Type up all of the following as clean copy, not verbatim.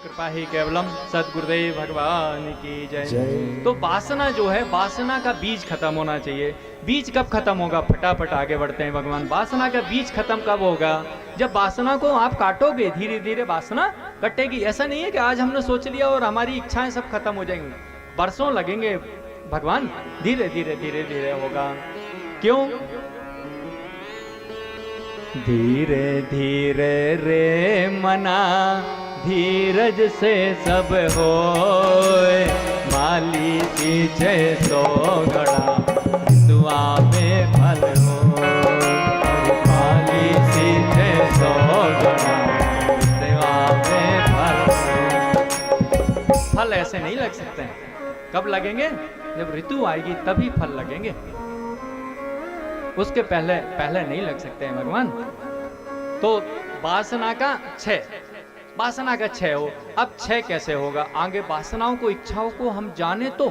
कृपा ही केवलम। सद्गुरुदेव भगवान की जय। तो वासना जो है, वासना का बीज खत्म होना चाहिए। बीज कब खत्म होगा? फटाफट आगे बढ़ते हैं भगवान। वासना का बीज खत्म कब होगा? जब वासना को आप काटोगे, धीरे धीरे वासना कटेगी। ऐसा नहीं है कि आज हमने सोच लिया और हमारी इच्छाएं सब खत्म हो जाएंगी, बरसों लगेंगे भगवान। धीरे धीरे धीरे धीरे होगा। क्यों? धीरे धीरे रे मना, धीरज से सब होए। माली सींचे सो गड़ा, दुआ में फल हो। माली सींचे सो गड़ा, दुआ में फल हो। फल ऐसे नहीं लग सकते हैं। कब लगेंगे? जब ऋतु आएगी तभी फल लगेंगे, उसके पहले पहले नहीं लग सकते हैं भगवान। तो वासना का क्षय, वासना का क्षय हो। अब क्षय कैसे होगा? आगे वासनाओं को, इच्छाओं को हम जाने तो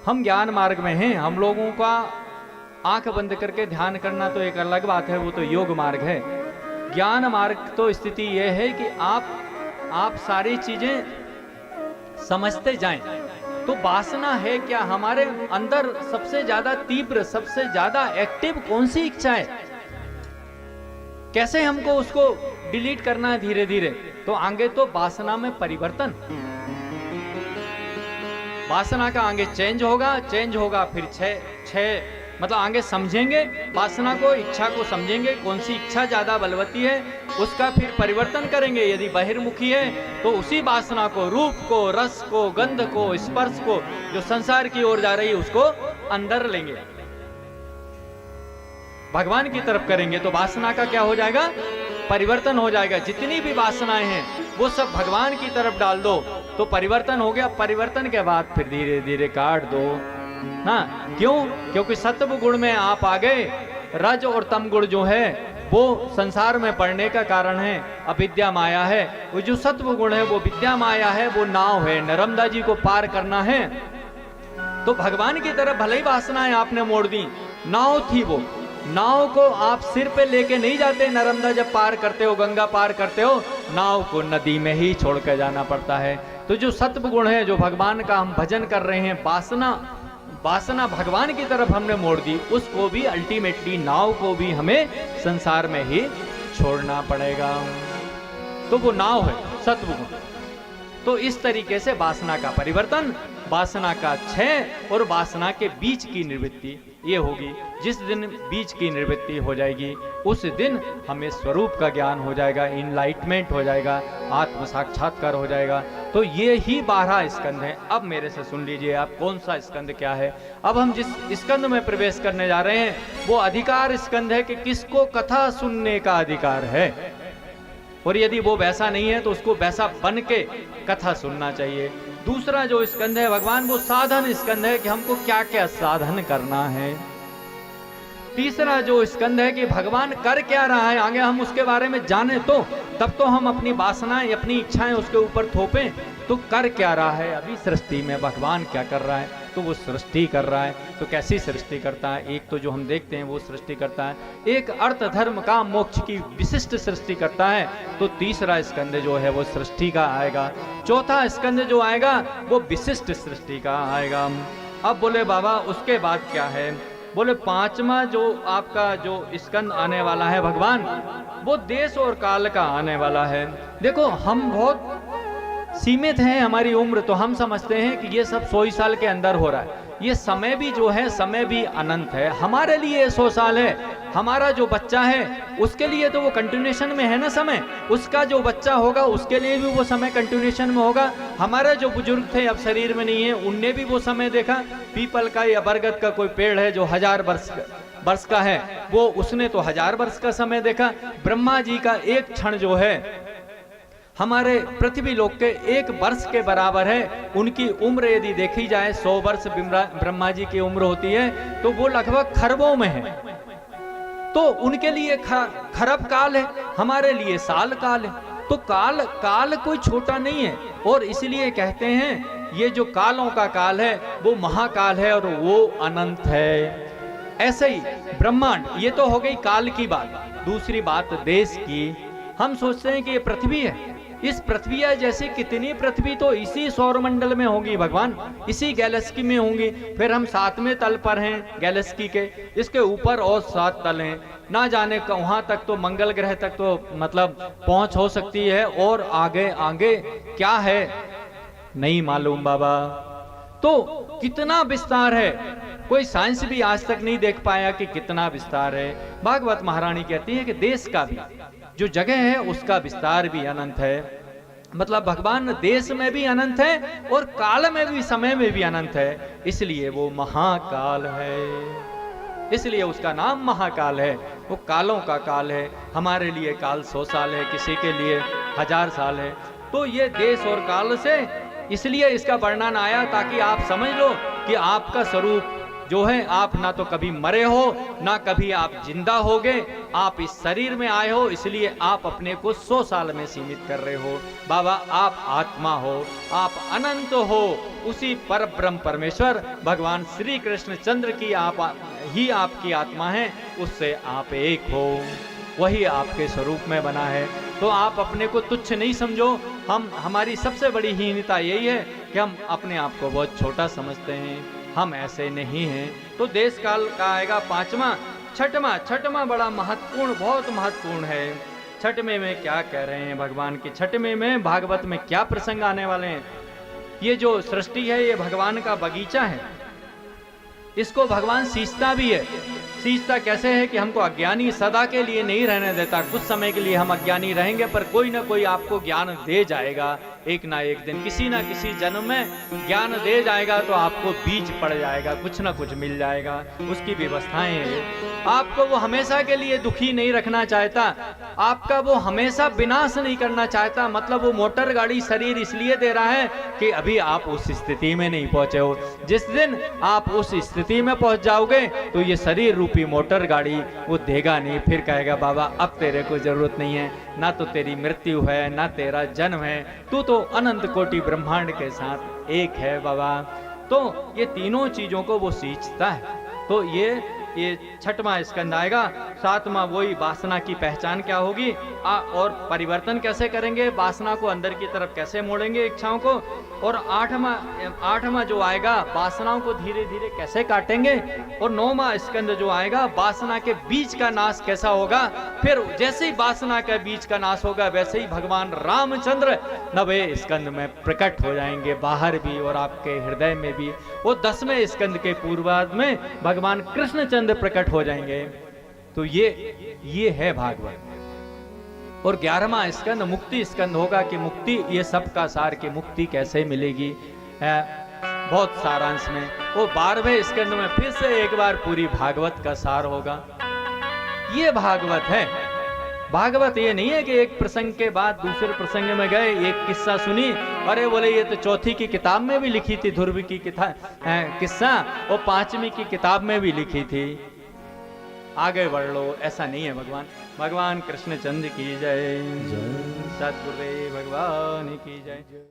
हम ज्ञान मार्ग में हैं। हम लोगों का आंख बंद करके ध्यान करना तो एक अलग बात है, वो तो योग मार्ग है। ज्ञान मार्ग तो स्थिति यह है कि आप सारी चीजें समझते जाएं। तो वासना है क्या? हमारे अंदर सबसे ज्यादा तीव्र, सबसे ज्यादा एक्टिव कौन सी इच्छा है? कैसे हमको उसको डिलीट करना है धीरे धीरे? तो आगे तो वासना में परिवर्तन, वासना का आगे चेंज होगा, फिर छह मतलब आगे समझेंगे वासना को, इच्छा को समझेंगे, कौन सी इच्छा ज्यादा बलवती है, उसका फिर परिवर्तन करेंगे। यदि बहिर्मुखी है तो उसी वासना को, रूप को, रस को, गंध को, स्पर्श को, जो संसार की ओर जा रही है, उसको अंदर लेंगे, भगवान की तरफ करेंगे। तो वासना का क्या हो जाएगा? परिवर्तन हो जाएगा। जितनी भी वासनाएं हैं वो सब भगवान की तरफ डाल दो तो परिवर्तन हो गया। परिवर्तन के बाद फिर धीरे धीरे काट दो ना। क्यों? क्योंकि सत्व गुण में आप आ गए। रज और तम गुण जो है वो संसार में पड़ने का कारण है, अविद्या माया है। वो जो सत्व गुण है वो विद्या माया है, वो नाव है, नर्मदा जी को पार करना है। तो भगवान की तरफ भले ही वासनाएं आपने मोड़ दी, नाव थी वो, नाव को आप सिर पे लेके नहीं जाते। नर्मदा जब पार करते हो, गंगा पार करते हो, नाव को नदी में ही छोड़ कर जाना पड़ता है। तो जो सत्व गुण है, जो भगवान का हम भजन कर रहे हैं, वासना भगवान की तरफ हमने मोड़ दी, उसको भी अल्टीमेटली, नाव को भी हमें संसार में ही छोड़ना पड़ेगा। तो वो नाव है सत्व गुण। तो इस तरीके से वासना का परिवर्तन, वासना का क्षय और वासना के बीच की निवृत्ति ये होगी। जिस दिन बीज की निवृत्ति हो जाएगी उस दिन हमें स्वरूप का ज्ञान हो जाएगा, इनलाइटमेंट हो जाएगा, आत्म साक्षात्कार हो जाएगा। तो ये ही 12 स्कंद हैं। अब मेरे से सुन लीजिए आप, कौन सा स्कंद क्या है। अब हम जिस स्कंद में प्रवेश करने जा रहे हैं वो अधिकार स्कंद है कि किसको कथा सुनने का अधिकार है, और यदि वो वैसा नहीं है तो उसको वैसा बन के कथा सुनना चाहिए। दूसरा जो स्कंद है भगवान, वो साधन स्कंद है कि हमको क्या क्या साधन करना है। तीसरा जो स्कंद है कि भगवान कर क्या रहा है, आगे हम उसके बारे में जाने तो तब तो हम अपनी वासनाएं, अपनी इच्छाएं उसके ऊपर थोपें। तो कर क्या रहा है अभी सृष्टि में, भगवान क्या कर रहा है? तो वो सृष्टि कर रहा है। तो कैसी सृष्टि करता है? एक तो जो हम देखते हैं वो सृष्टि करता है, एक अर्थ धर्म काम मोक्ष की विशिष्ट सृष्टि करता है। तो तीसरा स्कंद जो है वो सृष्टि का आएगा। चौथा स्कंद जो आएगा वो विशिष्ट सृष्टि का आएगा। अब बोले बाबा उसके बाद क्या है? बोले पांचवा जो आपका जो स्कंद आने वाला है भगवान, वो देश और काल का आने वाला है। देखो हम बहुत सीमित हैं, हमारी उम्र, तो हम समझते हैं कि ये सब 100 साल के अंदर हो रहा है। ये समय भी जो है, समय भी अनंत है। हमारे लिए 100 साल है, हमारा जो बच्चा है उसके लिए तो वो कंटिन्यूएशन में है ना समय, उसका जो बच्चा होगा उसके लिए भी वो समय कंटिन्यूएशन में होगा। हमारा जो बुजुर्ग थे अब शरीर में नहीं है, उनने भी वो समय देखा। पीपल का या बरगद का कोई पेड़ है जो 1000 वर्ष का है, वो उसने तो 1000 वर्ष का समय देखा। ब्रह्मा जी का एक क्षण जो है हमारे पृथ्वी लोक के 1 वर्ष के बराबर है। उनकी उम्र यदि देखी जाए 100 वर्ष ब्रह्मा जी की उम्र होती है, तो वो लगभग खरबों में है। तो उनके लिए खरब काल है, हमारे लिए साल काल है। तो काल कोई छोटा नहीं है, और इसलिए कहते हैं ये जो कालों का काल है वो महाकाल है और वो अनंत है। ऐसे ही ब्रह्मांड, ये तो हो गई काल की बात। दूसरी बात देश की, हम सोचते हैं कि ये पृथ्वी है, इस पृथ्वी जैसी कितनी पृथ्वी तो इसी सौरमंडल में होंगी भगवान, इसी गैलेक्सी में होंगी। फिर हम 7वें तल पर हैं गैलेक्सी के, इसके ऊपर और 7 तल हैं, ना जाने वहां तक तो मंगल ग्रह तक तो मतलब पहुंच हो सकती है, और आगे आगे क्या है नहीं मालूम बाबा। तो कितना विस्तार है, कोई साइंस भी आज तक नहीं देख पाया कि कितना विस्तार है। भागवत महारानी कहती है कि देश का भी जो जगह है उसका विस्तार भी अनंत है। मतलब भगवान देश में भी अनंत है और काल में भी, समय में भी अनंत है, इसलिए वो महाकाल है, इसलिए उसका नाम महाकाल है। वो कालों का काल है। हमारे लिए काल 100 साल है, किसी के लिए 1000 साल है। तो ये देश और काल से इसलिए इसका वर्णन आया ताकि आप समझ लो कि आपका स्वरूप जो है, आप ना तो कभी मरे हो ना कभी आप जिंदा होगे, आप इस शरीर में आए हो, इसलिए आप अपने को 100 साल में सीमित कर रहे हो। बाबा आप आत्मा हो, आप अनंत हो, उसी पर ब्रह्म परमेश्वर भगवान श्री कृष्ण चंद्र की आप ही आपकी आत्मा है, उससे आप एक हो, वही आपके स्वरूप में बना है। तो आप अपने को तुच्छ नहीं समझो। हमारी सबसे बड़ी हीनता यही है कि हम अपने आप को बहुत छोटा समझते हैं, हम ऐसे नहीं हैं। तो देश काल का आएगा 5वां। छठवां बड़ा महत्वपूर्ण, बहुत महत्वपूर्ण है। छठवें में क्या कह रहे हैं भगवान की, छठवें में भागवत में क्या प्रसंग आने वाले हैं। ये जो सृष्टि है ये भगवान का बगीचा है, इसको भगवान सींचता भी है। सींचता कैसे है कि हमको अज्ञानी सदा के लिए नहीं रहने देता। कुछ समय के लिए हम अज्ञानी रहेंगे, पर कोई ना कोई आपको ज्ञान दे जाएगा, एक ना एक दिन किसी ना किसी जन्म में ज्ञान दे जाएगा, तो आपको बीज पड़ जाएगा, कुछ ना कुछ मिल जाएगा, उसकी व्यवस्थाएं हैं। आपको वो हमेशा के लिए दुखी नहीं रखना चाहता, आपका वो हमेशा विनाश नहीं करना चाहता। मतलब वो मोटर गाड़ी शरीर इसलिए दे रहा है कि अभी आप उस स्थिति में नहीं पहुंचे हो। जिस दिन आप उस स्थिति में पहुंच जाओगे तो ये शरीर रूपी मोटर गाड़ी वो देगा नहीं, फिर कहेगा बाबा अब तेरे को जरूरत नहीं है, ना तो तेरी मृत्यु है ना तेरा जन्म है, तू तो अनंत कोटि ब्रह्मांड के साथ एक है बाबा। तो ये तीनों चीजों को वो सींचता है। तो ये 6वां स्कंद आएगा। 7वां वही वासना की पहचान क्या होगी और परिवर्तन कैसे करेंगे, वासना को अंदर की तरफ कैसे मोड़ेंगे, इच्छाओं को। और 8वां जो आएगा वासनाओं को धीरे धीरे कैसे काटेंगे। और 9वां स्कंद जो आएगा वासना के बीज का नाश कैसा होगा। फिर जैसे ही वासना का बीज का नाश होगा वैसे ही भगवान रामचंद्र 9वें स्कंद में प्रकट हो जाएंगे, बाहर भी और आपके हृदय में भी। वो 10वें स्कंद के पूर्वार्ध में भगवान कृष्णचंद्र प्रकट हो जाएंगे। तो ये है भागवत। और 11वां स्कंद मुक्ति स्कंद होगा कि मुक्ति, ये सब का सार की मुक्ति कैसे मिलेगी बहुत सारांश में। वो 12वें स्कंद में फिर से एक बार पूरी भागवत का सार होगा। ये भागवत है। भागवत ये नहीं है कि एक प्रसंग के बाद दूसरे प्रसंग में गए, एक किस्सा सुनी, अरे बोले ये तो चौथी की किताब में भी लिखी थी, ध्रुव की किस्सा, और 5वीं की किताब में भी लिखी थी, आगे बढ़ लो। ऐसा नहीं है भगवान कृष्णचंद्र की जय, सतगुरुदेव भगवान की जय।